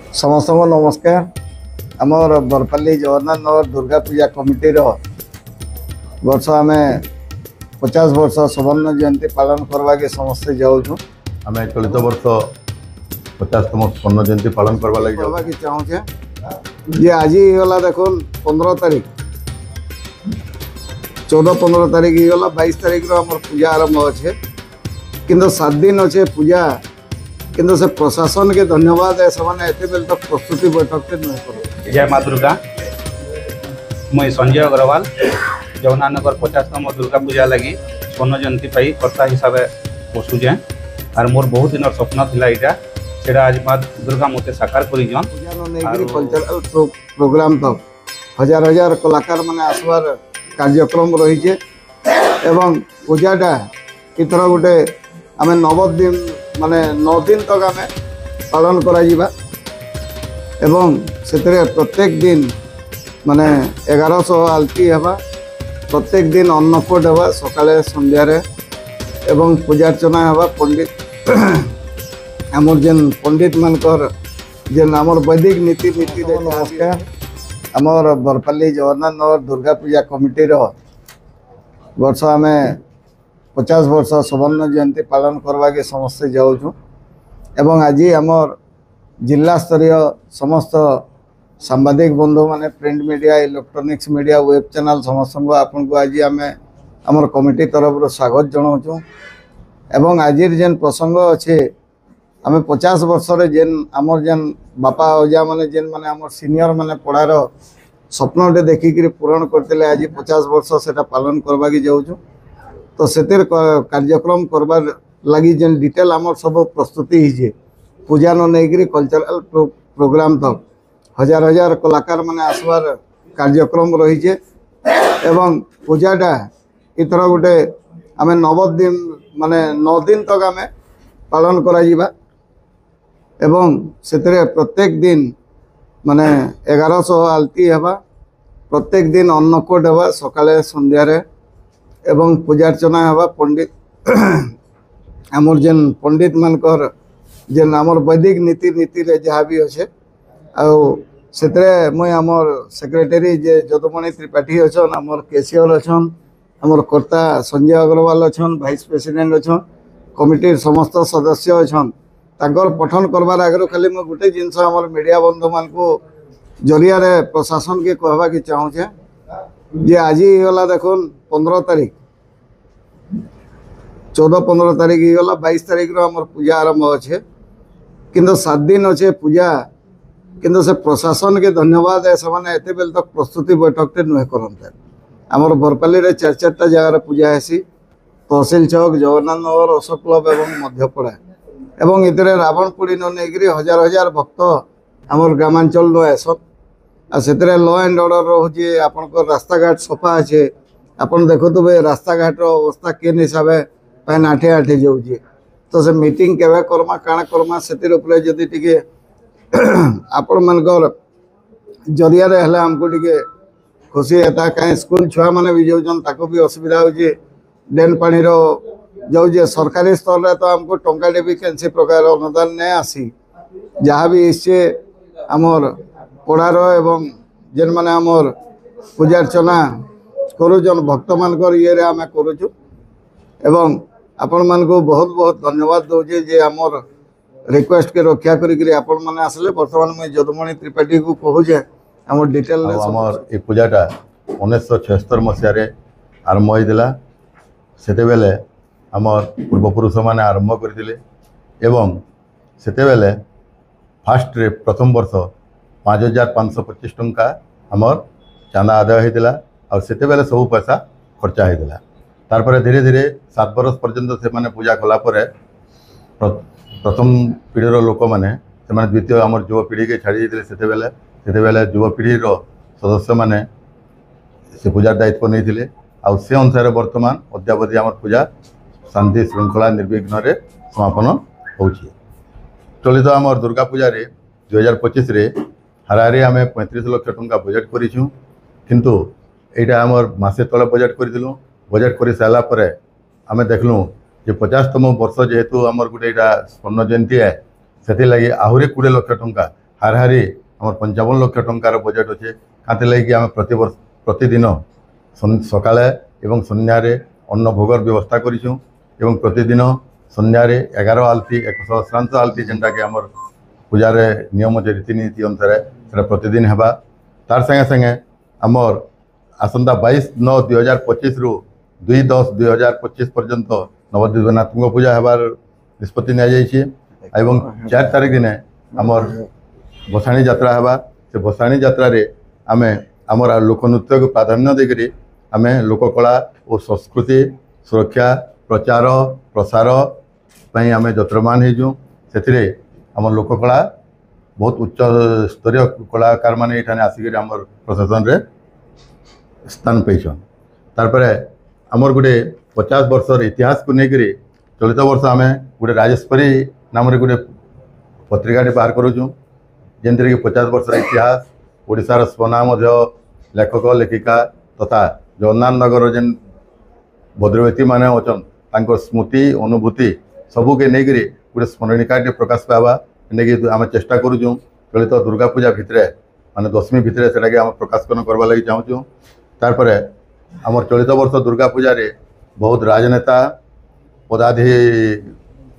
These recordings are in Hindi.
समस्त को नमस्कार। आमर बरपाली जगन्नाथ नगर दुर्गा पूजा कमिटी वर्ष आम 50 वर्ष सुवर्ण जयंती पालन करवा के समस्ते जाऊँ। आम चलित वर्ष 50तम स्वर्ण जयंती पालन करवा लगे चाहूचे जे आज गला देख 15 तारीख 14-15 तारीख गला 22 तारीख आम पूजा आरंभ अच्छे किंतु 7 दिन अच्छे पूजा किंतु से प्रशासन के धन्यवाद है समान एते बेल तक प्रस्तुति बैठक नहीं करो। जय माँ दुर्गा। मुई संजय अग्रवाल जगन्नाथ नगर 50तम दुर्गा पूजा लगी स्वर्ण जयंती पाई कर्ता हिसाब बसुचे और मोर बहुत दिन स्वप्न थिला इटा सेटा आज माँ दुर्गा मते साकार करिजन। कल्चरल प्रोग्राम तक हजार हजार कलाकार माने आसबार कार्यक्रम रही एवं पूजाटा इथर गोटे आम 9 दिन माने 9 दिन तक आम पालन करा एवं से प्रत्येक दिन माने 1100 आलती हवा प्रत्येक दिन अन्नकूट हवा सकाले संध्यारे एवं पूजार्चना हवा पंडित आमर जेन पंडित मानकर जेन आमर वैदिक नीति नमस्कार। आमर बरपाली जगन्नाथ नगर दुर्गा पूजा कमिटी वर्ष आम 50 वर्ष सुवर्ण जयंती पालन करवा के समस्ते जाऊँ एवं आज आमर जिला स्तरीय समस्त सांबादिक बंधु माने print media electronics media web channel समस्त को आपन को आज आम आमर कमिटी तरफ स्वागत जनाऊँ एवं आज जेन प्रसंग अच्छे आम 50 वर्ष जेन आमर जेन बापा अजा माने जेन माने आमर सीनियर माने पढ़ार स्वप्नटे देखिक पूरण करते आज 50 वर्ष से पालन करवा के जाऊँ तो से कार्यक्रम करवार लगी जेन डिटेल आमर सब प्रस्तुति है पूजा न नहीं कल्चरल प्रोग्राम तक हजार हजार कलाकार माने आसबार कार्यक्रम रही एवं पूजाटा इथर गोटे आम 9 दिन माने 9 दिन तक आम पालन करा एवं से प्रत्येक दिन माने 1100 आलती हवा प्रत्येक दिन अन्नकूट हवा सकाले संध्यारे एवं पूजार्चना हवा पंडित आमर जेन पंडित मानकर जेन आमर वैदिक नीति जहाँ भी अच्छे से मुई आमर सेक्रेटरी जे जदुमणि त्रिपाठी अच्छन आमर केशियर अच्छन आमर कर्ता संजय अग्रवाल अच्छन भाइस प्रेसिडेंट अच्छन कमिटी समस्त सदस्य अच्छन तांकर पठन करवार आगे खाली मैं गोटे जिनस आमर मीडिया बंधु मान को जरिया प्रशासन के कहवा के चाहूचे जे आज गला देख 15 तारीख 14-15 तारीख गला 22 तारीख आमर पूजा आरंभ अच्छे किंतु 7 दिन अच्छे पूजा किंतु से प्रशासन के धन्यवाद है समान एते बेल तक प्रस्तुति बैठक नहीं करते आमर बरपाली रे 4-4टा जगार पूजा हेसी तहसिल चौक जगन्नाथ नगर अशोक क्लब एवं मध्यपड़ा एवं इतने रावणपुरी न नहीं हजार हजार भक्त आमर ग्रामांचल आसन आ से लॉ एंड ऑर्डर रोचे आपन रास्ता घाट सफा अच्छे आपन देखुवे रास्ता घाट अवस्था केन हिसाब पैन आठे आठे जाऊे तो से मीटिंग केवे करमा काण करमा से जदि टिके आपण मानकर जरिया हमको टिके खुशी है कहीं स्कूल छुआ मैंने भी जाऊन ताको भी असुविधा हो डेन पानी जाऊे सरकारी स्तर में तो हमको टंकाटे भी कैंसी प्रकार अनुदान नहीं आसी जहाँ भी इससे आमर पढ़ार एवं जेन माने आमर पूजार्चना करुचन भक्त मानकर ये आम करुचु एवं आपण मान को बहुत बहुत धन्यवाद दौचे जे आमर रिक्वेस्ट के रक्षा करी आपण माने आसले वर्तमान मैं जदुमणि त्रिपाठी को कहूचे आमर डिटेल आमर ए पूजाटा 1976 मसीह आरंभ होता से बेले आमर पूर्वपुरुष मैंने आरंभ करते एवं से फास्ट रे प्रथम वर्ष 5525 टंका आमर चांदा आदाय होता और से सब पैसा खर्चा होता तारपर धीरे धीरे 7 वर्ष पर्यंत से माने पूजा कलापर प्रथम पीढ़ीर लोक मैंने द्वितीय आमर युवपीढ़ी के छाड़ी से युवपीढ़ीर सदस्य मैंने से पूजा दायित्व नहीं आउ से अनुसार वर्तमान अद्यावधि आमर पूजा शांति श्रृंखला निर्विघ्न समापन हो चलित आमर दुर्गा पूजा 2025 रे हाराहारी आम 35 लाख टंका बजेट करूँ किंतु यहाँ आमर मसे तले बजेट करूँ बजेट कर सारापर आम देखलु जे 50तम वर्ष जेहेतु आमर गोटे यहाँ स्वर्ण जयंती है से आहरी 20 लाख टंका ହାରାହାରି ଆମର 55 ଲକ୍ଷ ଟଙ୍କାର ବଜେଟ୍ ଅଛି। କାନ୍ତି ଲାଗି ଆମେ ପ୍ରତିଦିନ ସକାଳେ ଏବଂ ସନ୍ଧ୍ୟାରେ ଅନ୍ନ ଭୋଗର ବ୍ୟବସ୍ଥା କରିଛୁ ଏବଂ ପ୍ରତିଦିନ ସନ୍ଧ୍ୟାରେ 11 ଆଳତି 100 ଆଳତି ଯେନ୍ଟାକି ଆମର ପୂଜାରେ ନିୟମ ଯେ ରୀତିନୀତି ଅନୁସାରେ ସେଟା ପ୍ରତିଦିନ ହେବା। ତାর সাଙ୍ଗে সাଙ୍ଗে আমার আসন্তা 22/9/2025 2/10/2025 পর্যন্ত নবদ্বীপনাথ পূজা হবার নিষ্পত্তি নিয়ে এবং 4 তারিখ দিনে আমার ভসাণী যাত্রা হবা। সে ভসাণী যাত্রারে আমি আমার লোকনৃত্যকে প্রাধান্য দেইকরি আমি লোককলা ও সংস্কৃতি সুরক্ষা প্রচার প্রসার পাই আমি যত্রমান হয়েছু। সেথিরে আমার লোককলা बहुत उच्च स्तरीय कलाकार माने एठाने आसिक आमर प्रशासन रे स्थान पाइछन। तारपरे आमर गोटे 50 वर्षर इतिहास को लेकर चलित वर्ष आम गोटे राजेश्वरी नाम गोटे पत्रिकाटे बाहर करूँ जेनथि कि 50 वर्षर इतिहास ओडिशार स्वनाम लेखक लेखिका तथा जगन्नाथ नगर जेन भद्रव्यक्ति माने अछन तांकर स्मृति अनुभूति सबुके लेकर गोटे स्मरणिकाटे प्रकाश पावा कि आम चेष्टा करूँ चलित दुर्गा पूजा भितर माने दशमी भितर से प्रकाशन करवा लगी चाहूँ। तारपरे आमर चलित वर्ष दुर्गा पूजा रे बहुत राजनेता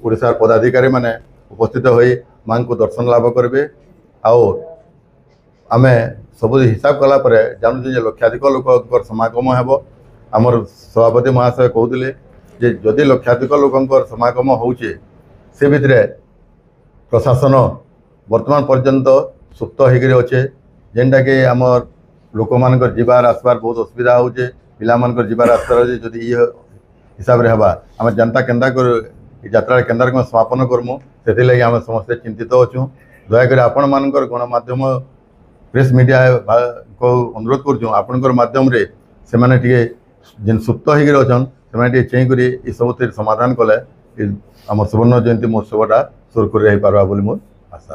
ओडिशार पदाधिकारी माने उपस्थित होई मां को दर्शन लाभ करेंगे। आमे सब हिसाब कला परे जानूँ जे लक्षाधिक लोक समागम हेबो। आमर सभापति महाशय कहते जे जदि लक्षाधिक लोकंकर समागम होउचे से भितर प्रशासन वर्तमान पर्यंत सुप्त होकर अच्छे जेनटा कि आमर लोक मानकर जीवार आसबार बहुत असुविधा होचे पिला मानकर जीवार आसबार जदि ये हिसाब रे हबा आम जनता केन्दा कर यात्रा केन्दा समापन करमु से लगी आम समस्ते चिंतित अच्छु। दयाकर आपण मानकर गणमाध्यम प्रेस मीडिया को अनुरोध करूँ आपणकर माध्यम रे से माने टिके जेन सुप्त होकर अच्छन से माने टिके चेक करी ई सब समाधान कले आम सुवर्ण जयंती महोत्सवटा सुरखुरी रही पारबा बोली मोर आशा।